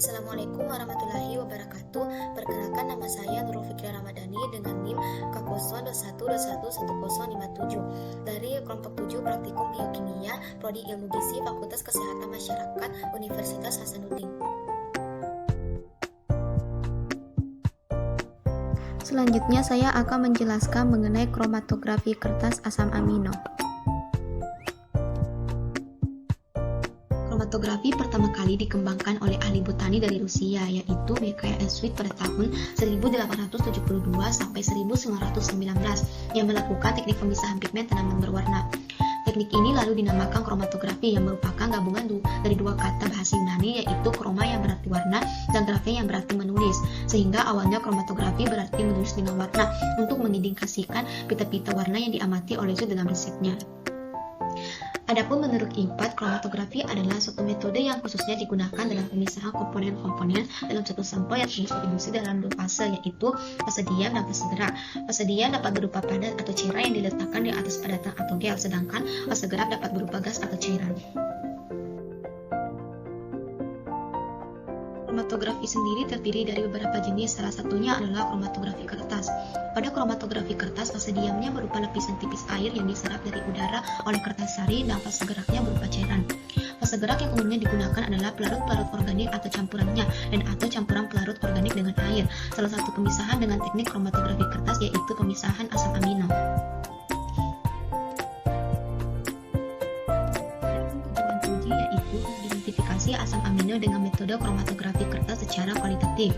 Assalamualaikum warahmatullahi wabarakatuh. Perkenalkan, nama saya Nurul Fikri Ramadhani dengan NIM K0121111057 dari kelompok 7 Praktikum Biokimia Prodi Ilmu Gizi Fakultas Kesehatan Masyarakat Universitas Hasanuddin. Selanjutnya saya akan menjelaskan mengenai kromatografi kertas asam amino. Kromatografi pertama kali dikembangkan oleh ahli botani dari Rusia, yaitu Mikhail Schmidt pada tahun 1872 sampai 1919 yang melakukan teknik pemisahan pigmen tanaman berwarna. Teknik ini lalu dinamakan kromatografi, yang merupakan gabungan dari dua kata bahasa Yunani, yaitu kroma yang berarti warna dan grafé yang berarti menulis, sehingga awalnya kromatografi berarti menulis dengan warna untuk mengindikasikan pita-pita warna yang diamati oleh Schmidt dalam risetnya. Adapun menurut IMPAD, kromatografi adalah suatu metode yang khususnya digunakan dalam pemisahan komponen-komponen dalam satu sampel yang terdistribusi dalam dua fase, yaitu fase diam dan fase gerak. Fase diam dapat berupa padat atau cairan yang diletakkan di atas padatan atau gel, sedangkan fase gerak dapat berupa gas atau cairan. Kromatografi sendiri terdiri dari beberapa jenis, salah satunya adalah kromatografi kertas. Pada kromatografi kertas, fase diamnya berupa lapisan tipis air yang diserap dari udara oleh kertas sari, dan fase geraknya berupa cairan. Fase gerak yang umumnya digunakan adalah pelarut-pelarut organik atau campurannya, dan atau campuran pelarut organik dengan air. Salah satu pemisahan dengan teknik kromatografi kertas yaitu pemisahan asam amino. Asam amino dengan metode kromatografi kertas secara kualitatif.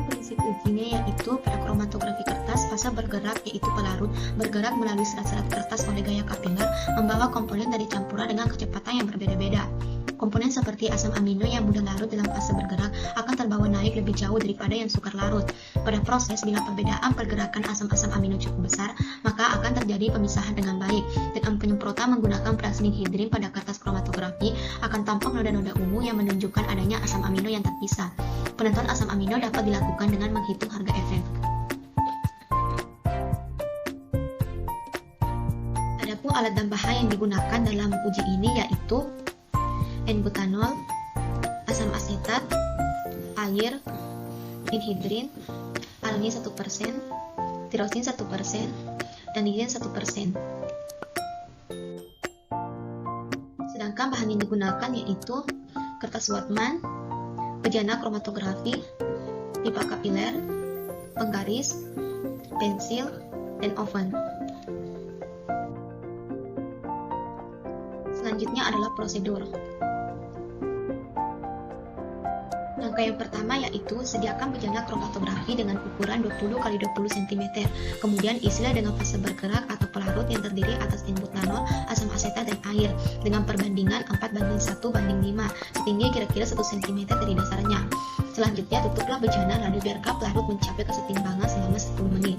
Prinsip ujinya yaitu pada kromatografi kertas, fase bergerak yaitu pelarut bergerak melalui serat-serat kertas oleh gaya kapiler, membawa komponen dari campuran dengan kecepatan yang berbeda-beda. Komponen seperti asam amino yang mudah larut dalam fase bergerak akan terbawa naik lebih jauh daripada yang sukar larut. Pada proses, bila perbedaan pergerakan asam-asam amino cukup besar, maka akan terjadi pemisahan dengan baik. Dengan penyemprotan menggunakan perasilin hidrin pada kertas kromatografi, akan tampak noda-noda ungu yang menunjukkan adanya asam amino yang terpisah. Penentuan asam amino dapat dilakukan dengan menghitung harga efek. Adapun alat dan bahan yang digunakan dalam uji ini yaitu N-butanol, asam asetat, air, anhidrin, alanin 1%, tirosin 1%, dan lilin 1%. Sedangkan bahan yang digunakan yaitu kertas Whatman, bejana kromatografi, pipa kapiler, penggaris, pensil, dan oven. Selanjutnya adalah prosedur. Langkah yang pertama yaitu sediakan bejana kromatografi dengan ukuran 20 x 20 cm. Kemudian isilah dengan fase bergerak atau pelarut yang terdiri atas N-butanol, asam asetat, dan air dengan perbandingan 4:1:5, setinggi kira-kira 1 cm dari dasarnya. Selanjutnya tutuplah bejana lalu biarkan pelarut mencapai kesetimbangan selama 10 menit.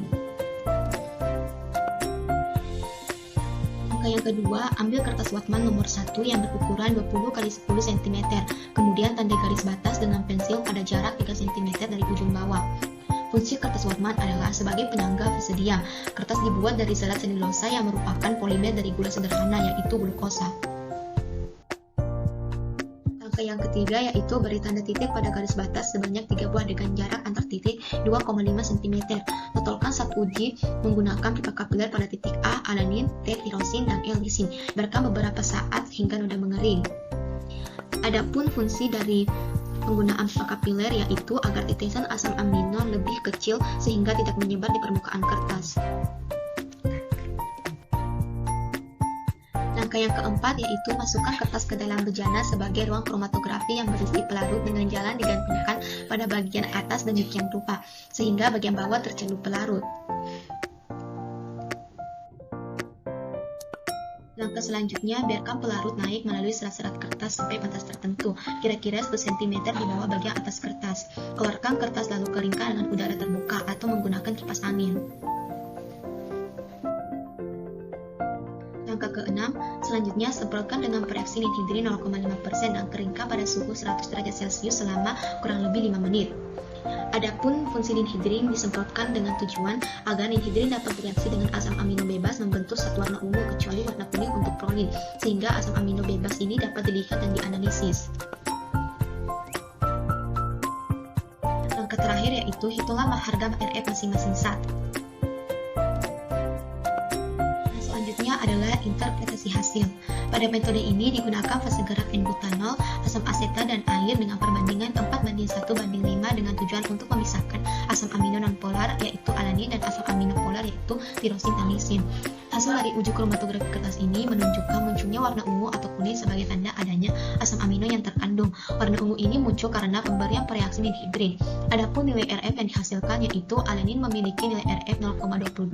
Yang kedua, ambil kertas Whatman nomor 1 yang berukuran 20 x 10 cm. Kemudian tanda garis batas dengan pensil pada jarak 3 cm dari ujung bawah. Fungsi kertas Whatman adalah sebagai penyangga fase diam. Kertas dibuat dari serat selulosa yang merupakan polimer dari gula sederhana, yaitu glukosa. Langkah yang ketiga yaitu beri tanda titik pada garis batas sebanyak 3 buah dengan jarak antar titik 2,5 cm. Totolkan saat uji menggunakan pipa kapiler pada titik A, alanin, T, tirosin, dan L, lisin. Biarkan beberapa saat hingga noda mengering. Adapun fungsi dari penggunaan pipa kapiler yaitu agar tetesan asam amino lebih kecil sehingga tidak menyebar di permukaan kertas. Langkah yang keempat yaitu masukkan kertas ke dalam bejana sebagai ruang kromatografi yang berisi pelarut dengan jalan digantungkan pada bagian atas demikian rupa, sehingga bagian bawah tercelup pelarut. Langkah selanjutnya, biarkan pelarut naik melalui serat-serat kertas sampai batas tertentu, kira-kira 1 cm di bawah bagian atas kertas. Keluarkan kertas lalu keringkan dengan udara terbuka atau menggunakan kipas angin. Langkah ke-6, selanjutnya semprotkan dengan peroksi anhidrin 0,5% dan keringkan pada suhu 100 derajat Celcius selama kurang lebih 5 menit. Adapun fungsi anhidrin disemprotkan dengan tujuan agar anhidrin dapat bereaksi dengan asam amino bebas membentuk zat warna ungu kecuali warna kuning untuk prolin. alanin, sehingga asam amino bebas ini dapat dilihat dan dianalisis. Langkah terakhir yaitu hitunglah harga RF masing-masing zat. Selanjutnya adalah interpretasi hasil. Pada metode ini digunakan fase gerak N-butanol, asam asetat, dan air dengan perbandingan 4:1:5 dengan tujuan untuk memisahkan asam amino nonpolar yaitu alanin dan asam amino polar yaitu tirosin dan lisin. Hasil dari uji kromatografi kertas ini menunjukkan munculnya warna ungu atau kuning sebagai tanda adanya asam amino yang terkandung. Warna ungu ini muncul karena pemberian reaksi dihidrin. Adapun nilai RF yang dihasilkan yaitu alanin memiliki nilai RF 0,22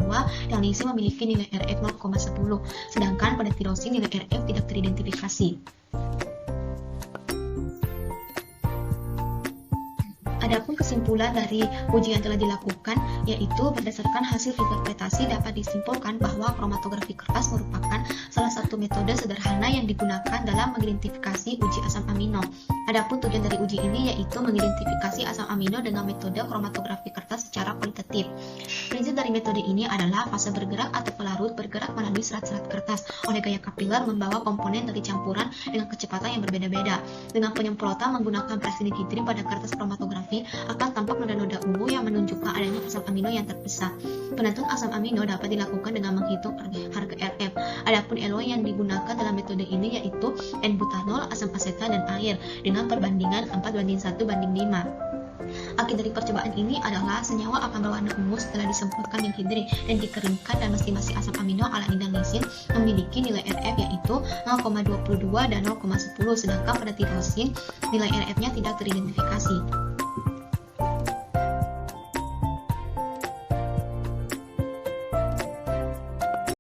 dan lisin memiliki nilai RF 0,10, sedangkan pada tirosin nilai RF tidak teridentifikasi. Adapun kesimpulan dari uji yang telah dilakukan yaitu berdasarkan hasil interpretasi dapat disimpulkan bahwa kromatografi kertas merupakan salah satu metode sederhana yang digunakan dalam mengidentifikasi uji asam amino. Adapun tujuan dari uji ini yaitu mengidentifikasi asam amino dengan metode kromatografi kertas secara kualitatif. Prinsip dari metode ini adalah fase bergerak atau pelarut bergerak melalui serat-serat kertas oleh gaya kapiler membawa komponen dari campuran dengan kecepatan yang berbeda-beda. Dengan penyemprotan menggunakan prasinidhidrin pada kertas kromatografi akan tampak noda-noda ungu yang menunjukkan adanya asam amino yang terpisah. Penentuan asam amino dapat dilakukan dengan menghitung harga RF. Adapun LO yang digunakan dalam metode ini yaitu N-butanol, asam asetat, dan air dengan perbandingan 4:1:5. Akhir dari percobaan ini adalah senyawa akan berwarna ungu setelah disemprotkan dihidrin dan dikeringkan, dan masing-masing asam amino alanin dan lisin memiliki nilai RF yaitu 0,22 dan 0,10, sedangkan pada tirosin nilai RF-nya tidak teridentifikasi.